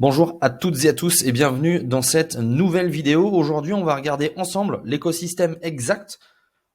Bonjour à toutes et à tous et bienvenue dans cette nouvelle vidéo. Aujourd'hui, on va regarder ensemble l'écosystème exact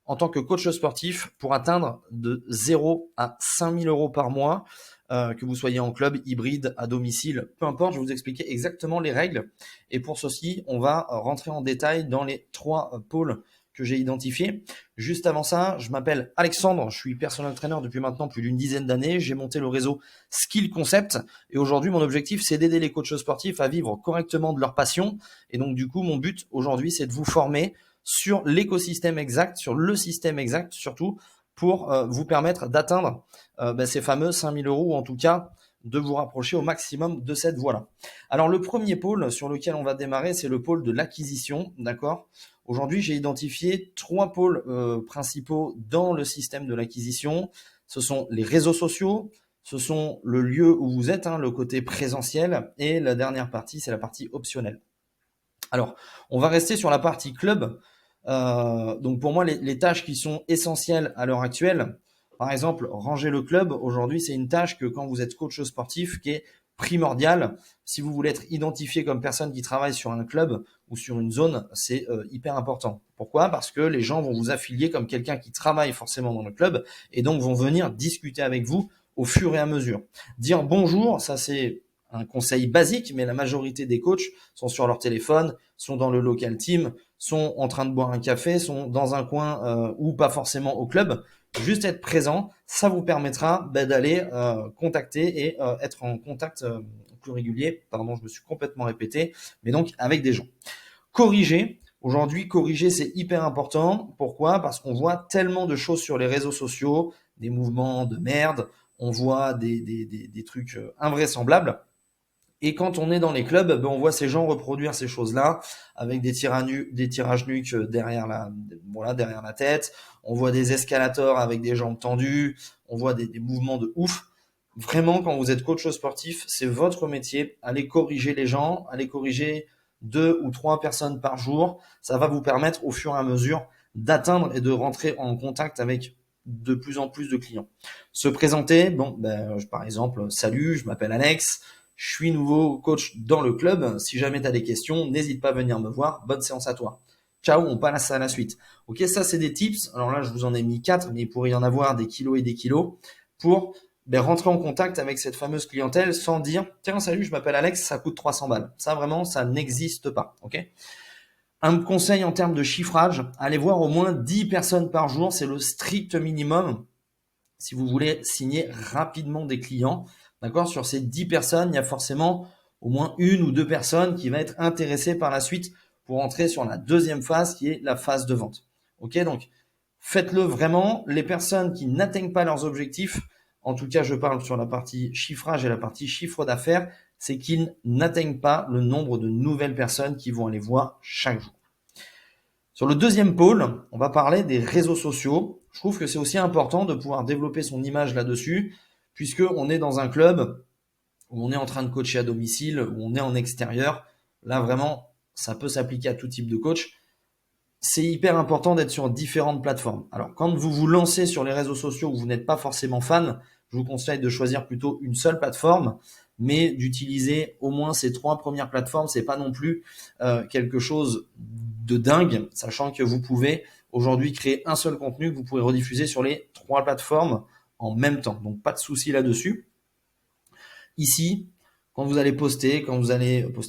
en tant que coach sportif pour atteindre de 0 à 5 000 euros par mois, que vous soyez en club, hybride, à domicile, peu importe, je vais vous expliquer exactement les règles. Et pour ceci, on va rentrer en détail dans les 3 pôles que j'ai identifiés. Juste avant ça, je m'appelle Alexandre, je suis personal trainer depuis maintenant plus d'une dizaine d'années. J'ai monté le réseau Skill Concept et aujourd'hui, mon objectif, c'est d'aider les coachs sportifs à vivre correctement de leur passion. Et donc, du coup, mon but aujourd'hui, c'est de vous former sur l'écosystème exact, sur le système exact surtout, pour vous permettre d'atteindre ces fameux 5 000 euros ou en tout cas de vous rapprocher au maximum de cette voie-là. Alors le premier pôle sur lequel on va démarrer, c'est le pôle de l'acquisition, d'accord ? Aujourd'hui, j'ai identifié 3 pôles principaux dans le système de l'acquisition. Ce sont les réseaux sociaux, ce sont le lieu où vous êtes, le côté présentiel, et la dernière partie, c'est la partie optionnelle. Alors, on va rester sur la partie club. Donc pour moi, les tâches qui sont essentielles à l'heure actuelle, par exemple, ranger le club, aujourd'hui, c'est une tâche que quand vous êtes coach sportif qui est primordiale. Si vous voulez être identifié comme personne qui travaille sur un club ou sur une zone, c'est hyper important. Pourquoi ? Parce que les gens vont vous affilier comme quelqu'un qui travaille forcément dans le club et donc vont venir discuter avec vous au fur et à mesure. Dire bonjour, ça c'est un conseil basique, mais la majorité des coachs sont sur leur téléphone, sont dans le local team, sont en train de boire un café, sont dans un coin ou pas forcément au club. Juste être présent, ça vous permettra d'aller contacter et être en contact plus régulier. Pardon, je me suis complètement répété, mais donc avec des gens. Corriger. Aujourd'hui, corriger, c'est hyper important. Pourquoi ? Parce qu'on voit tellement de choses sur les réseaux sociaux, des mouvements de merde, on voit des trucs invraisemblables. Et quand on est dans les clubs, on voit ces gens reproduire ces choses-là avec des tirages nuques derrière la tête. On voit des escalators avec des jambes tendues. On voit des mouvements de ouf. Vraiment, quand vous êtes coach sportif, c'est votre métier. Allez corriger les gens, allez corriger 2 ou 3 personnes par jour. Ça va vous permettre au fur et à mesure d'atteindre et de rentrer en contact avec de plus en plus de clients. Se présenter, par exemple, salut, je m'appelle Alex. Je suis nouveau coach dans le club. Si jamais tu as des questions, n'hésite pas à venir me voir. Bonne séance à toi. Ciao, on passe à la suite. Ok, ça c'est des tips. Alors là, je vous en ai mis 4, mais il pourrait y en avoir des kilos et des kilos pour rentrer en contact avec cette fameuse clientèle sans dire « Tiens, salut, je m'appelle Alex, ça coûte 300 balles ». Ça vraiment, ça n'existe pas. Ok ? Un conseil en termes de chiffrage, allez voir au moins 10 personnes par jour. C'est le strict minimum si vous voulez signer rapidement des clients. D'accord ? Sur ces 10 personnes, il y a forcément au moins 1 ou 2 personnes qui vont être intéressées par la suite pour entrer sur la deuxième phase qui est la phase de vente. Ok ? Donc, faites-le vraiment. Les personnes qui n'atteignent pas leurs objectifs, en tout cas, je parle sur la partie chiffrage et la partie chiffre d'affaires, c'est qu'ils n'atteignent pas le nombre de nouvelles personnes qui vont aller voir chaque jour. Sur le deuxième pôle, on va parler des réseaux sociaux. Je trouve que c'est aussi important de pouvoir développer son image là-dessus, puisqu'on est dans un club où on est en train de coacher à domicile, où on est en extérieur. Là, vraiment, ça peut s'appliquer à tout type de coach. C'est hyper important d'être sur différentes plateformes. Alors, quand vous vous lancez sur les réseaux sociaux où vous n'êtes pas forcément fan, je vous conseille de choisir plutôt une seule plateforme, mais d'utiliser au moins ces 3 premières plateformes. C'est pas non plus quelque chose de dingue, sachant que vous pouvez aujourd'hui créer un seul contenu que vous pouvez rediffuser sur les 3 plateformes en même temps. Donc, pas de souci là-dessus. Ici, quand vous allez poster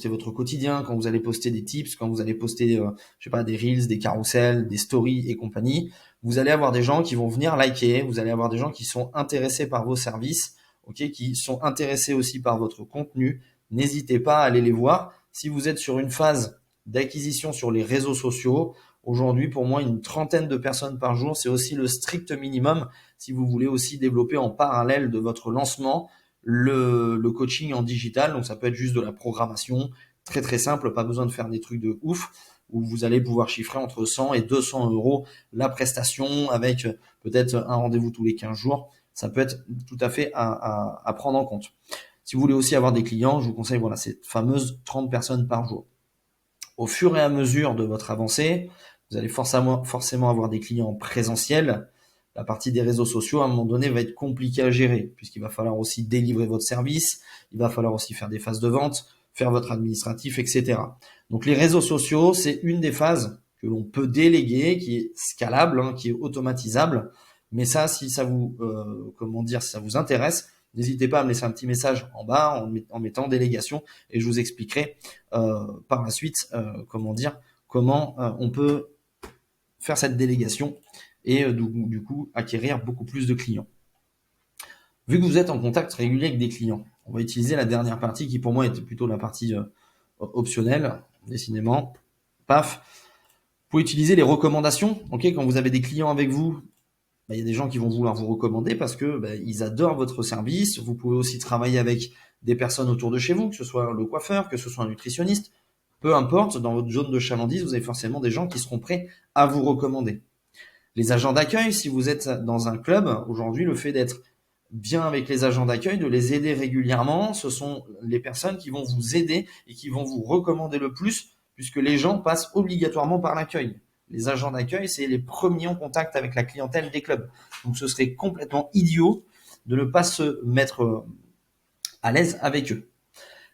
votre quotidien, quand vous allez poster des tips, quand vous allez poster, des reels, des carousels, des stories et compagnie, vous allez avoir des gens qui vont venir liker, vous allez avoir des gens qui sont intéressés par vos services, ok, qui sont intéressés aussi par votre contenu. N'hésitez pas à aller les voir. Si vous êtes sur une phase d'acquisition sur les réseaux sociaux, aujourd'hui, pour moi, une 30aine de personnes par jour, c'est aussi le strict minimum si vous voulez aussi développer en parallèle de votre lancement le coaching en digital. Donc ça peut être juste de la programmation, très très simple, pas besoin de faire des trucs de ouf, où vous allez pouvoir chiffrer entre 100 et 200 euros la prestation avec peut-être un rendez-vous tous les 15 jours. Ça peut être tout à fait à prendre en compte. Si vous voulez aussi avoir des clients, je vous conseille cette fameuse 30 personnes par jour. Au fur et à mesure de votre avancée, vous allez forcément avoir des clients présentiels. La partie des réseaux sociaux, à un moment donné, va être compliquée à gérer, puisqu'il va falloir aussi délivrer votre service, il va falloir aussi faire des phases de vente, faire votre administratif, etc. Donc les réseaux sociaux, c'est une des phases que l'on peut déléguer, qui est scalable, hein, qui est automatisable. Mais ça, si ça vous, si ça vous intéresse, n'hésitez pas à me laisser un petit message en bas en mettant délégation et je vous expliquerai par la suite comment on peut faire cette délégation et du coup acquérir beaucoup plus de clients. Vu que vous êtes en contact régulier avec des clients, on va utiliser la dernière partie qui pour moi était plutôt la partie optionnelle, décidément. Paf. Vous pouvez utiliser les recommandations. Ok, quand vous avez des clients avec vous, il y a des gens qui vont vouloir vous recommander parce que ils adorent votre service. Vous pouvez aussi travailler avec des personnes autour de chez vous, que ce soit le coiffeur, que ce soit un nutritionniste. Peu importe, dans votre zone de chalandise, vous avez forcément des gens qui seront prêts à vous recommander. Les agents d'accueil, si vous êtes dans un club, aujourd'hui, le fait d'être bien avec les agents d'accueil, de les aider régulièrement, ce sont les personnes qui vont vous aider et qui vont vous recommander le plus, puisque les gens passent obligatoirement par l'accueil. Les agents d'accueil, c'est les premiers en contact avec la clientèle des clubs. Donc ce serait complètement idiot de ne pas se mettre à l'aise avec eux.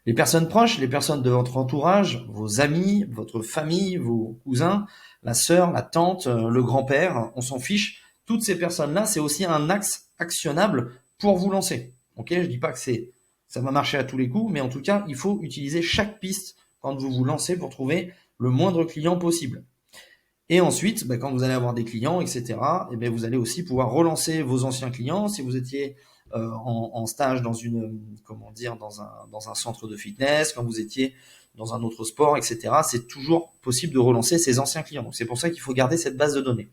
Les personnes proches, les personnes de votre entourage, vos amis, votre famille, vos cousins, la sœur, la tante, le grand-père, on s'en fiche. Toutes ces personnes-là, c'est aussi un axe actionnable pour vous lancer. Ok, je dis pas que ça va marcher à tous les coups, mais en tout cas, il faut utiliser chaque piste quand vous vous lancez pour trouver le moindre client possible. Et ensuite, quand vous allez avoir des clients, etc., vous allez aussi pouvoir relancer vos anciens clients. Si vous étiez en stage dans dans un centre de fitness, quand vous étiez dans un autre sport, etc., c'est toujours possible de relancer ces anciens clients. Donc c'est pour ça qu'il faut garder cette base de données.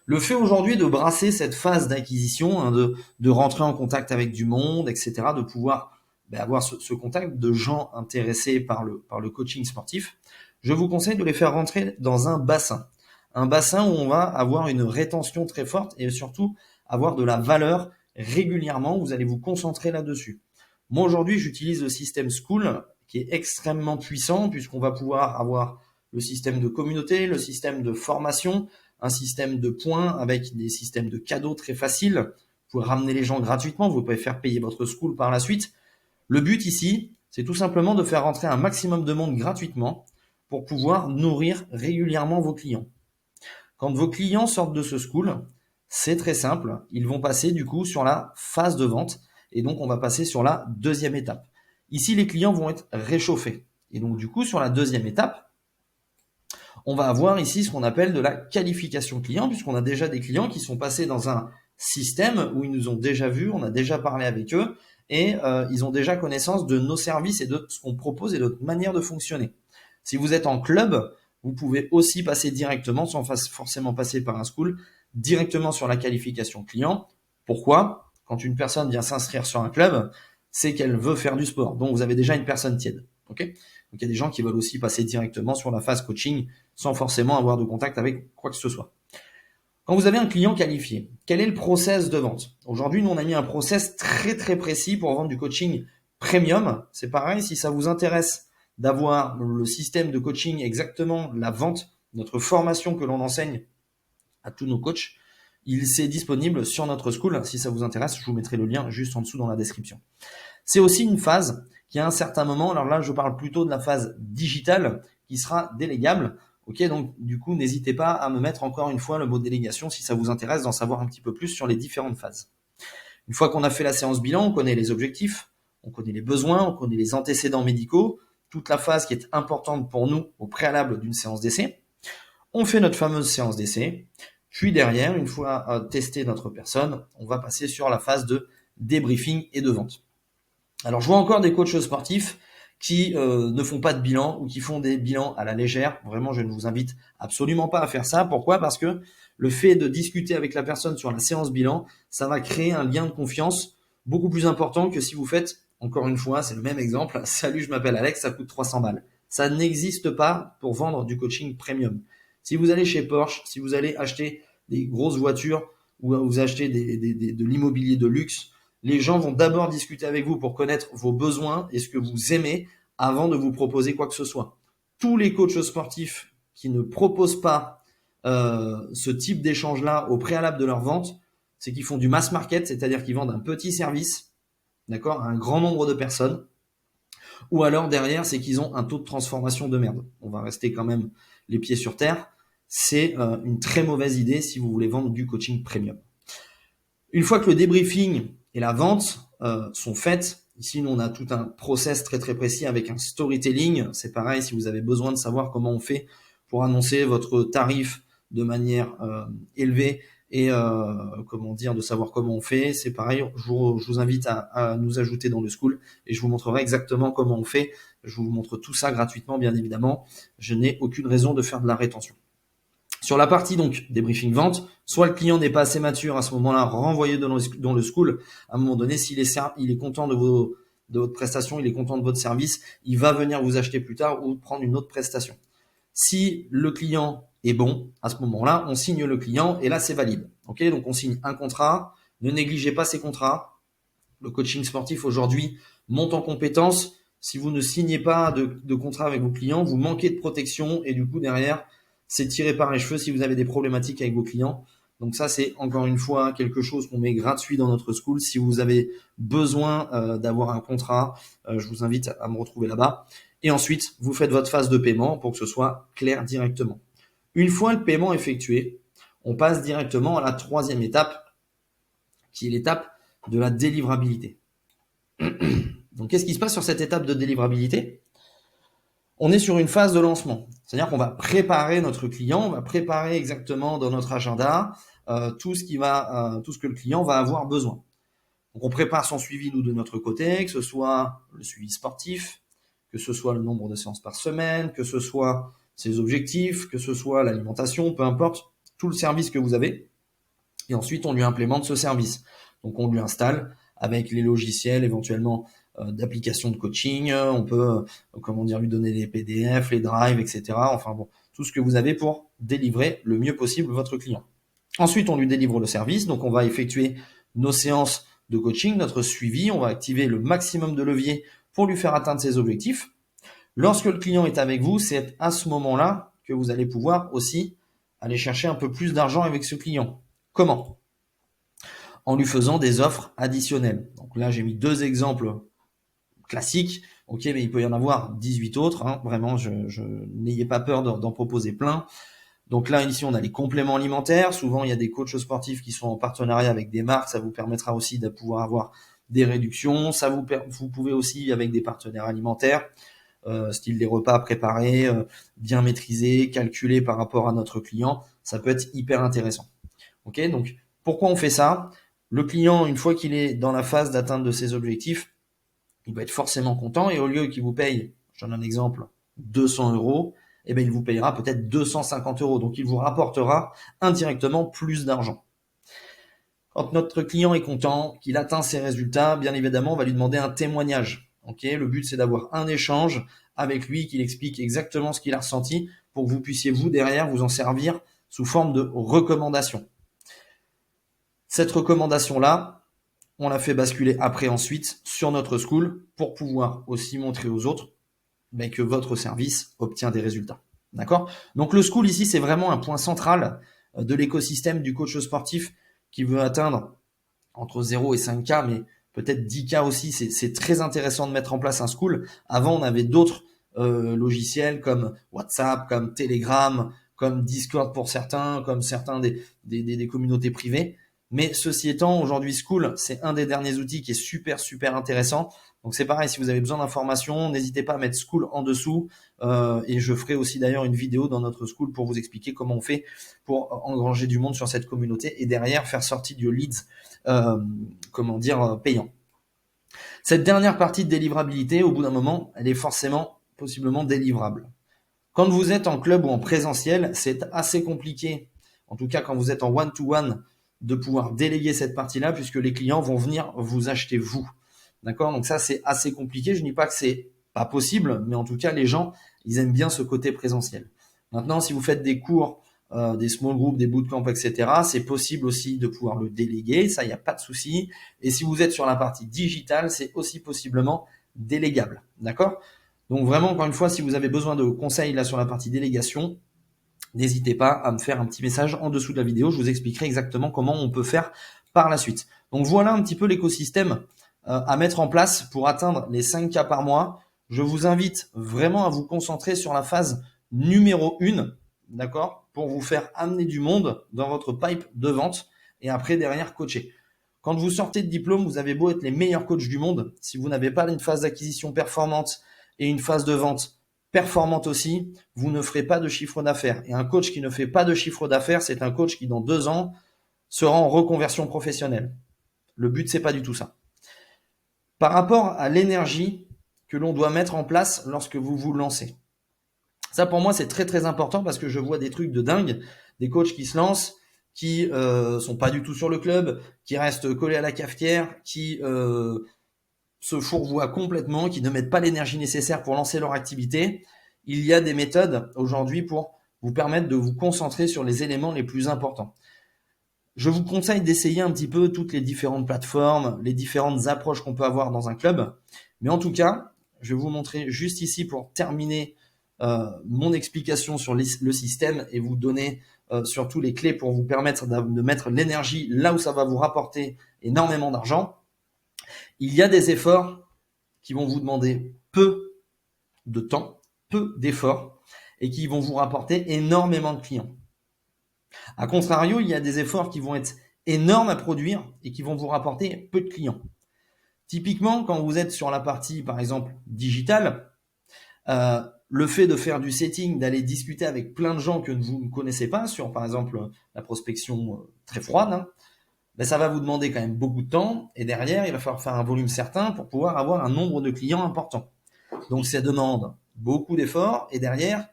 Le fait aujourd'hui de brasser cette phase d'acquisition, hein, de rentrer en contact avec du monde, etc., de pouvoir avoir ce contact de gens intéressés par le coaching sportif, je vous conseille de les faire rentrer dans un bassin. Un bassin où on va avoir une rétention très forte et surtout avoir de la valeur régulièrement. Vous allez vous concentrer là-dessus. Moi, aujourd'hui, j'utilise le système School qui est extrêmement puissant puisqu'on va pouvoir avoir le système de communauté, le système de formation, un système de points avec des systèmes de cadeaux très faciles. Vous pouvez ramener les gens gratuitement, vous pouvez faire payer votre school par la suite. Le but ici, c'est tout simplement de faire rentrer un maximum de monde gratuitement pour pouvoir nourrir régulièrement vos clients. Quand vos clients sortent de ce school, c'est très simple, ils vont passer du coup sur la phase de vente et donc on va passer sur la deuxième étape. Ici, les clients vont être réchauffés et donc du coup sur la deuxième étape, on va avoir ici ce qu'on appelle de la qualification client puisqu'on a déjà des clients qui sont passés dans un système où ils nous ont déjà vus, on a déjà parlé avec eux et ils ont déjà connaissance de nos services et de ce qu'on propose et de notre manière de fonctionner. Si vous êtes en club, vous pouvez aussi passer directement, sans forcément passer par un school, directement sur la qualification client. Pourquoi ? Quand une personne vient s'inscrire sur un club, c'est qu'elle veut faire du sport. Donc, vous avez déjà une personne tiède. Okay ? Donc, il y a des gens qui veulent aussi passer directement sur la phase coaching sans forcément avoir de contact avec quoi que ce soit. Quand vous avez un client qualifié, quel est le process de vente ? Aujourd'hui, nous, on a mis un process très, très précis pour vendre du coaching premium. C'est pareil, si ça vous intéresse d'avoir le système de coaching exactement, la vente, notre formation que l'on enseigne à tous nos coachs, c'est disponible sur notre school. Si ça vous intéresse, je vous mettrai le lien juste en dessous dans la description. C'est aussi une phase qui à un certain moment, alors là je parle plutôt de la phase digitale qui sera délégable. Ok, donc du coup n'hésitez pas à me mettre encore une fois le mot délégation si ça vous intéresse d'en savoir un petit peu plus sur les différentes phases. Une fois qu'on a fait la séance bilan, on connaît les objectifs, on connaît les besoins, on connaît les antécédents médicaux, toute la phase qui est importante pour nous au préalable d'une séance d'essai. On fait notre fameuse séance d'essai, puis derrière, une fois testé notre personne, on va passer sur la phase de débriefing et de vente. Alors, je vois encore des coachs sportifs qui ne font pas de bilan ou qui font des bilans à la légère. Vraiment, je ne vous invite absolument pas à faire ça. Pourquoi ? Parce que le fait de discuter avec la personne sur la séance bilan, ça va créer un lien de confiance beaucoup plus important que si vous faites, encore une fois, c'est le même exemple, « Salut, je m'appelle Alex, ça coûte 300 balles ». Ça n'existe pas pour vendre du coaching premium. Si vous allez chez Porsche, si vous allez acheter des grosses voitures ou vous achetez de l'immobilier de luxe, les gens vont d'abord discuter avec vous pour connaître vos besoins et ce que vous aimez avant de vous proposer quoi que ce soit. Tous les coachs sportifs qui ne proposent pas ce type d'échange-là au préalable de leur vente, c'est qu'ils font du mass market, c'est-à-dire qu'ils vendent un petit service, d'accord, à un grand nombre de personnes, ou alors derrière, c'est qu'ils ont un taux de transformation de merde. On va rester quand même les pieds sur terre. C'est une très mauvaise idée si vous voulez vendre du coaching premium. Une fois que le débriefing et la vente sont faites, ici nous on a tout un process très très précis avec un storytelling. C'est pareil, si vous avez besoin de savoir comment on fait pour annoncer votre tarif de manière élevée et de savoir comment on fait, c'est pareil, je vous invite à nous ajouter dans le school et je vous montrerai exactement comment on fait. Je vous montre tout ça gratuitement, bien évidemment. Je n'ai aucune raison de faire de la rétention. Sur la partie donc débriefing vente, soit le client n'est pas assez mature à ce moment-là, renvoyez dans le school. À un moment donné, s'il est content de votre prestation, il est content de votre service, il va venir vous acheter plus tard ou prendre une autre prestation. Si le client est bon, à ce moment-là, on signe le client et là, c'est valide. Ok, donc on signe un contrat. Ne négligez pas ces contrats. Le coaching sportif aujourd'hui monte en compétences. Si vous ne signez pas de contrat avec vos clients, vous manquez de protection et du coup, derrière, c'est tiré par les cheveux si vous avez des problématiques avec vos clients. Donc ça, c'est encore une fois quelque chose qu'on met gratuit dans notre school. Si vous avez besoin d'avoir un contrat, je vous invite à me retrouver là-bas. Et ensuite, vous faites votre phase de paiement pour que ce soit clair directement. Une fois le paiement effectué, on passe directement à la troisième étape, qui est l'étape de la délivrabilité. Donc, qu'est-ce qui se passe sur cette étape de délivrabilité ? On est sur une phase de lancement. C'est-à-dire qu'on va préparer notre client, on va préparer exactement dans notre agenda tout ce que le client va avoir besoin. Donc, on prépare son suivi, nous, de notre côté, que ce soit le suivi sportif, que ce soit le nombre de séances par semaine, que ce soit ses objectifs, que ce soit l'alimentation, peu importe, tout le service que vous avez. Et ensuite, on lui implémente ce service. Donc, on lui installe avec les logiciels éventuellement d'applications de coaching. On peut, lui donner les PDF, les drives, etc. Enfin bon, tout ce que vous avez pour délivrer le mieux possible votre client. Ensuite, on lui délivre le service. Donc, on va effectuer nos séances de coaching, notre suivi. On va activer le maximum de leviers pour lui faire atteindre ses objectifs. Lorsque le client est avec vous, c'est à ce moment-là que vous allez pouvoir aussi aller chercher un peu plus d'argent avec ce client. Comment ? En lui faisant des offres additionnelles. Donc là, j'ai mis 2 exemples classiques. Ok, mais il peut y en avoir 18 autres. Hein. Vraiment, n'ayez pas peur d'en proposer plein. Donc là, ici, on a les compléments alimentaires. Souvent, il y a des coachs sportifs qui sont en partenariat avec des marques. Ça vous permettra aussi de pouvoir avoir des réductions. Vous pouvez aussi avec des partenaires alimentaires, style des repas préparés, bien maîtrisés, calculés par rapport à notre client. Ça peut être hyper intéressant. Ok, donc pourquoi on fait ça ? Le client, une fois qu'il est dans la phase d'atteinte de ses objectifs, il va être forcément content et au lieu qu'il vous paye, je donne un exemple, 200 €, eh bien, il vous payera peut-être 250 €. Donc, il vous rapportera indirectement plus d'argent. Quand notre client est content, qu'il atteint ses résultats, bien évidemment, on va lui demander un témoignage. Okay, le but, c'est d'avoir un échange avec lui, qu'il explique exactement ce qu'il a ressenti pour que vous puissiez, vous, derrière, vous en servir sous forme de recommandation. Cette recommandation-là, on la fait basculer après ensuite sur notre school pour pouvoir aussi montrer aux autres que votre service obtient des résultats. D'accord ? Donc le school ici, c'est vraiment un point central de l'écosystème du coach sportif qui veut atteindre entre 0 et 5K, mais peut-être 10K aussi. C'est très intéressant de mettre en place un school. Avant, on avait d'autres logiciels comme WhatsApp, comme Telegram, comme Discord pour certains, comme certains des communautés privées. Mais ceci étant, aujourd'hui, School, c'est un des derniers outils qui est super, super intéressant. Donc, c'est pareil, si vous avez besoin d'informations, n'hésitez pas à mettre School en dessous. Et je ferai aussi d'ailleurs une vidéo dans notre School pour vous expliquer comment on fait pour engranger du monde sur cette communauté et derrière faire sortir du leads, payant. Cette dernière partie de délivrabilité, au bout d'un moment, elle est forcément, possiblement délivrable. Quand vous êtes en club ou en présentiel, c'est assez compliqué. En tout cas, quand vous êtes en one-to-one, de pouvoir déléguer cette partie-là puisque les clients vont venir vous acheter vous. D'accord ? Donc ça, c'est assez compliqué. Je ne dis pas que c'est pas possible, mais en tout cas, les gens, ils aiment bien ce côté présentiel. Maintenant, si vous faites des cours, des small groups, des bootcamps, etc., c'est possible aussi de pouvoir le déléguer. Ça, il n'y a pas de souci. Et si vous êtes sur la partie digitale, c'est aussi possiblement délégable. D'accord ? Donc vraiment, encore une fois, si vous avez besoin de conseils là sur la partie délégation, n'hésitez pas à me faire un petit message en dessous de la vidéo. Je vous expliquerai exactement comment on peut faire par la suite. Donc voilà un petit peu l'écosystème à mettre en place pour atteindre les 5K par mois. je vous invite vraiment à vous concentrer sur la phase numéro 1, d'accord, pour vous faire amener du monde dans votre pipe de vente et après derrière coacher. Quand vous sortez de diplôme, vous avez beau être les meilleurs coachs du monde, si vous n'avez pas une phase d'acquisition performante et une phase de vente performante aussi, vous ne ferez pas de chiffre d'affaires. Et un coach qui ne fait pas de chiffre d'affaires, c'est un coach qui dans 2 ans sera en reconversion professionnelle. Le but, c'est pas du tout ça. Par rapport à l'énergie que l'on doit mettre en place lorsque vous vous lancez. Ça, pour moi, c'est très, très important parce que je vois des trucs de dingue, des coachs qui se lancent, qui sont pas du tout sur le club, qui restent collés à la cafetière, qui se fourvoient complètement, qui ne mettent pas l'énergie nécessaire pour lancer leur activité. Il y a des méthodes aujourd'hui pour vous permettre de vous concentrer sur les éléments les plus importants. Je vous conseille d'essayer un petit peu toutes les différentes plateformes, les différentes approches qu'on peut avoir dans un club. Mais en tout cas, je vais vous montrer juste ici pour terminer mon explication sur le système et vous donner surtout les clés pour vous permettre de mettre l'énergie là où ça va vous rapporter énormément d'argent. Il y a des efforts qui vont vous demander peu de temps, peu d'efforts et qui vont vous rapporter énormément de clients. A contrario, il y a des efforts qui vont être énormes à produire et qui vont vous rapporter peu de clients. Typiquement, quand vous êtes sur la partie, par exemple, digitale, le fait de faire du setting, d'aller discuter avec plein de gens que vous ne connaissez pas sur, par exemple, la prospection très froide, hein, ben ça va vous demander quand même beaucoup de temps et derrière, il va falloir faire un volume certain pour pouvoir avoir un nombre de clients important. Donc, ça demande beaucoup d'efforts et derrière,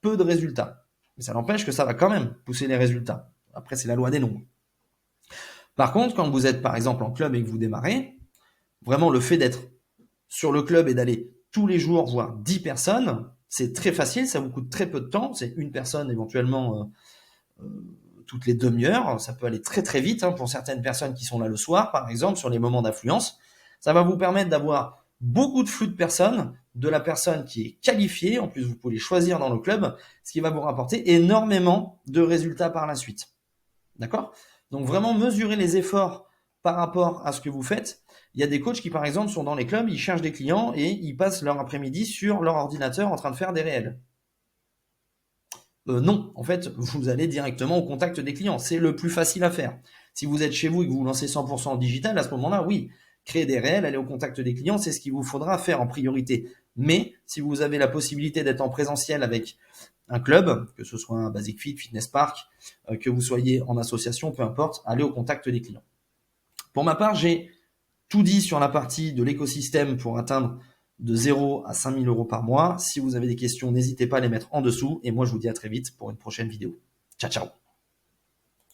peu de résultats. Mais ça n'empêche que ça va quand même pousser les résultats. Après, c'est la loi des nombres. Par contre, quand vous êtes par exemple en club et que vous démarrez, vraiment le fait d'être sur le club et d'aller tous les jours voir 10 personnes, c'est très facile, ça vous coûte très peu de temps, c'est une personne éventuellement toutes les demi-heures, ça peut aller très très vite hein, pour certaines personnes qui sont là le soir par exemple sur les moments d'affluence. Ça va vous permettre d'avoir beaucoup de flux de personnes, de la personne qui est qualifiée, en plus vous pouvez les choisir dans le club, ce qui va vous rapporter énormément de résultats par la suite. D'accord ? Donc vraiment mesurer les efforts par rapport à ce que vous faites. Il y a des coachs qui par exemple sont dans les clubs, ils cherchent des clients et ils passent leur après-midi sur leur ordinateur en train de faire des réels. Non, en fait, vous allez directement au contact des clients. C'est le plus facile à faire. Si vous êtes chez vous et que vous vous lancez 100% en digital, à ce moment-là, oui, créer des réels, aller au contact des clients, c'est ce qu'il vous faudra faire en priorité. Mais si vous avez la possibilité d'être en présentiel avec un club, que ce soit un Basic Fit, Fitness Park, que vous soyez en association, peu importe, allez au contact des clients. Pour ma part, j'ai tout dit sur la partie de l'écosystème pour atteindre de 0 à 5 000 euros par mois. Si vous avez des questions, n'hésitez pas à les mettre en dessous. Et moi, je vous dis à très vite pour une prochaine vidéo. Ciao, ciao.